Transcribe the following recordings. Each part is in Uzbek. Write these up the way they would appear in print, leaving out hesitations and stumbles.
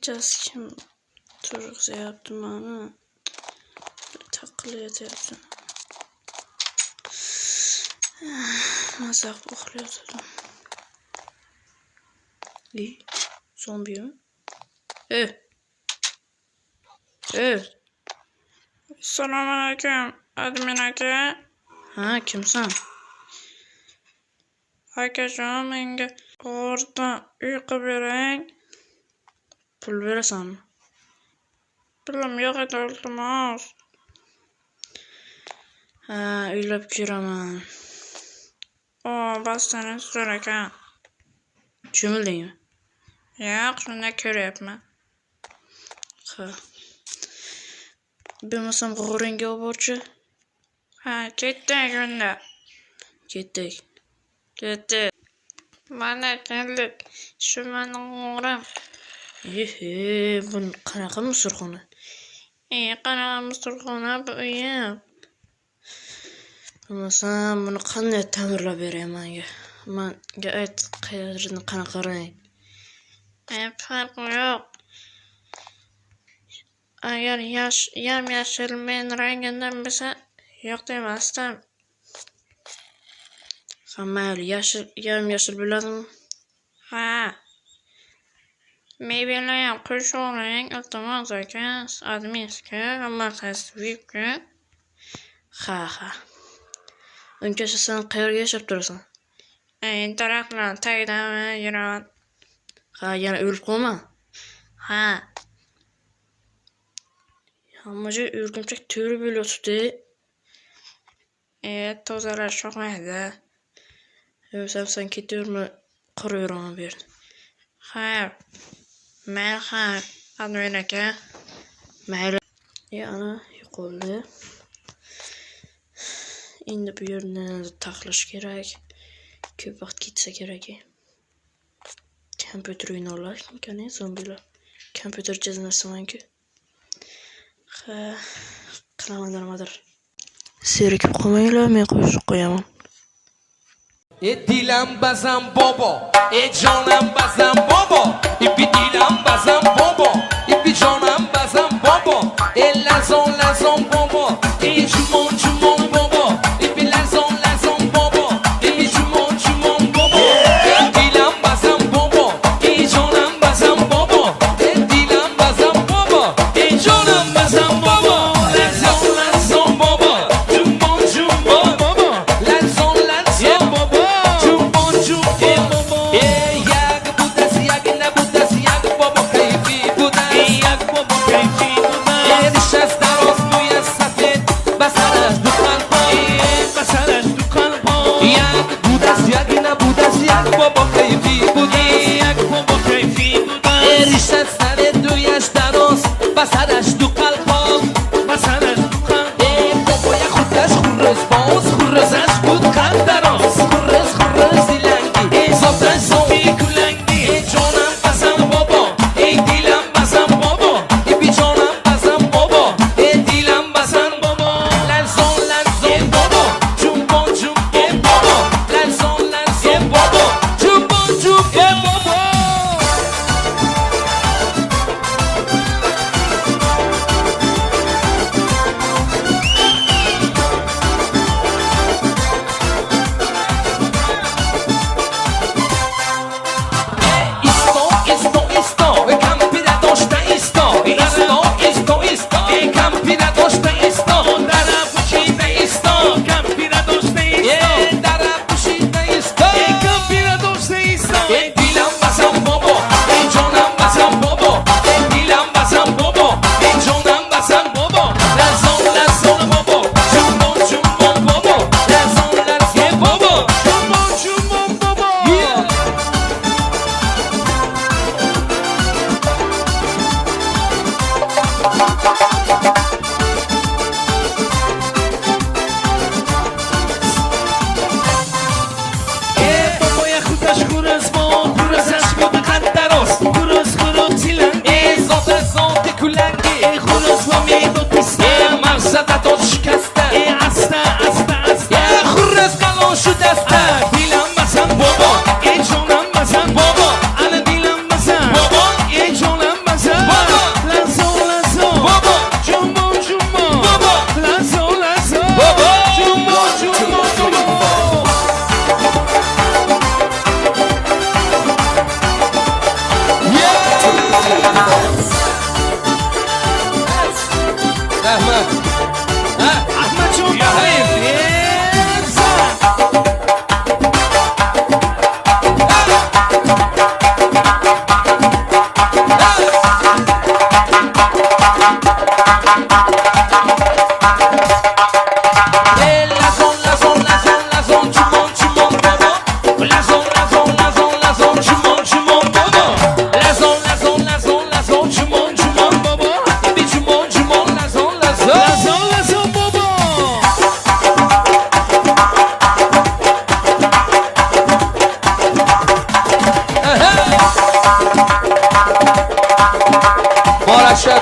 Kechasi kim turg'izayapti mani? Taqillayapti. Mazaq uxlayotgandim. Zombimi? Assalomu alaykum, admin aka. Ha, kimsan? Akajon, menga o'rta uyqu bering. Pul berasanmi? Pulim yo'q edi, iltimos. Ha, uylab kiraman. Basdan so'rar ekan. Cho'mildingmi? Yo'q, shunday ko'ryapman. Ha. Bilmasam g'uringga oborchi. Ha, ketdik unda. Ketdik. Mana keldik. Shu meni g'urim. Bu qanaqa musorxona? Qanaqa musorxona bu uyim? Bilmasam, buni qanday ta'mirlab beray menga? Menga ayt, qayerni qanaqa rang? Farqi yo'q. Agar yam-yashil men rangidan bilsa, yo'q demasdim. Ha, mayli, yam-yashil bo'ladimi? Ha. Mebelni ham qo'shing, iltimos aka. Adminga, ammo-tasvibga. Ha. Ungacha sen qayerga yashab turasan? Daraxtlar tagidami yuraman. Ha, yana o'lib qolma. Ha. Hamma joy o'rgimchak to'ri bo'lyotibdi. Tozalash yoqmaydi. Sen ketaverma, quraverman bu yerda. Hayr. Mayli, admin aka. Mayli. Ana, yo'qoldi. Endi bu yerni taxlash kerak. Ko'p vaqt ketsa kerak. Kompyuter o'yinlar ekan, zombilar. Kompyuter chiznasaman-ku. Ha, qilaman nimadir. Serikib qolmanglar, men qo'shib qo'yaman. Dilam bazam bobo, jonam bazam bobo, dilam bazam bobo, jonam bazam bobo, lazon bobo, jumon bobo, lazon bobo, jumon bobo, dilam bazam bobo, jonam bazam bobo, dilam bazam bobo, jonam bazam bobo, lazon bobo, jumon bobo, lazon bobo.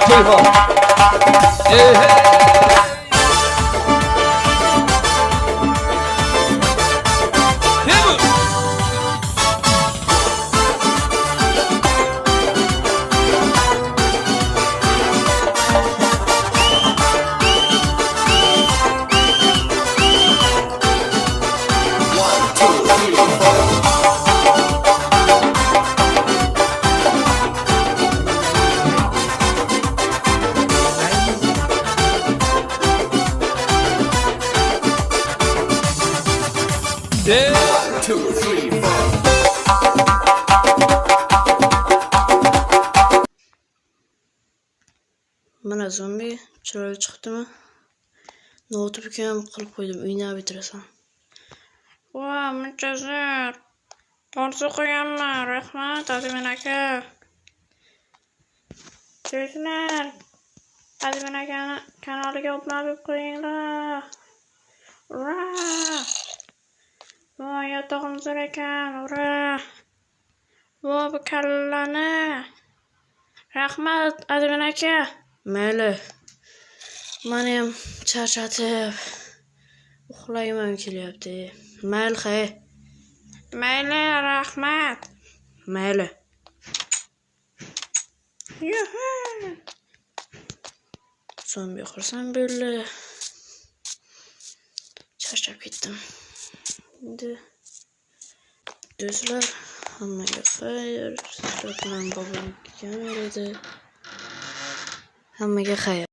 to'yxon. Ey hey. Mana zombi chiroyli chiqdimi? Notib ham qilib qo'ydim, uyni bitirasan. Voy, munchazir. Orzu qo'yganman, rahmat, Adimin aka. Do'stlar, Adimin akani kanaliga obuna bo'lib qo'yinglar. Ura! Voy, yotog'im zo'r ekan, ura! Voy, bu kallani. Rahmat, Adimin aka. Mayli. Meni ham charchatib uxlayman kelyapti. Mayli, hay. Mayli, rahmat. Mayli. Yuhu. Zombi qirsam bo'ldi. Charchab ketdim. Endi do'stlar, hammaga xayr. Sizlar bilan bobom kelgan edi. Hammaga xayr.